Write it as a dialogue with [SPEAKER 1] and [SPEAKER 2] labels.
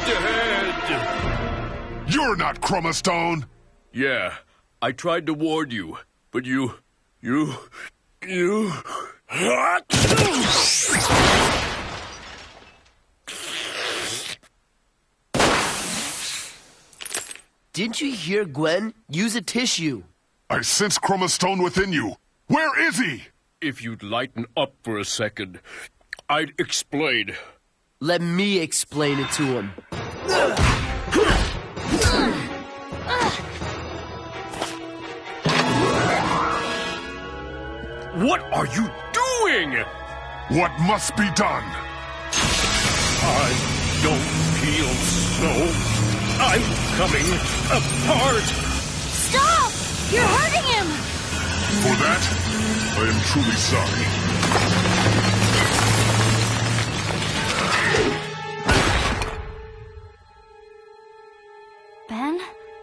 [SPEAKER 1] dead!
[SPEAKER 2] You're not Chroma Stone!
[SPEAKER 1] Yeah, I tried to warn you, but you...
[SPEAKER 3] Didn't you hear Gwen? Use a tissue.
[SPEAKER 2] I sense Chroma Stone within you. Where is he?
[SPEAKER 1] If you'd lighten up for a second, I'd explain.
[SPEAKER 3] Let me explain it to him.
[SPEAKER 1] What are you doing?
[SPEAKER 2] What must be done?
[SPEAKER 1] I don't feel so. I'm coming apart.
[SPEAKER 4] Stop! You're hurting him!
[SPEAKER 2] For that, I am truly sorry.
[SPEAKER 4] Ben?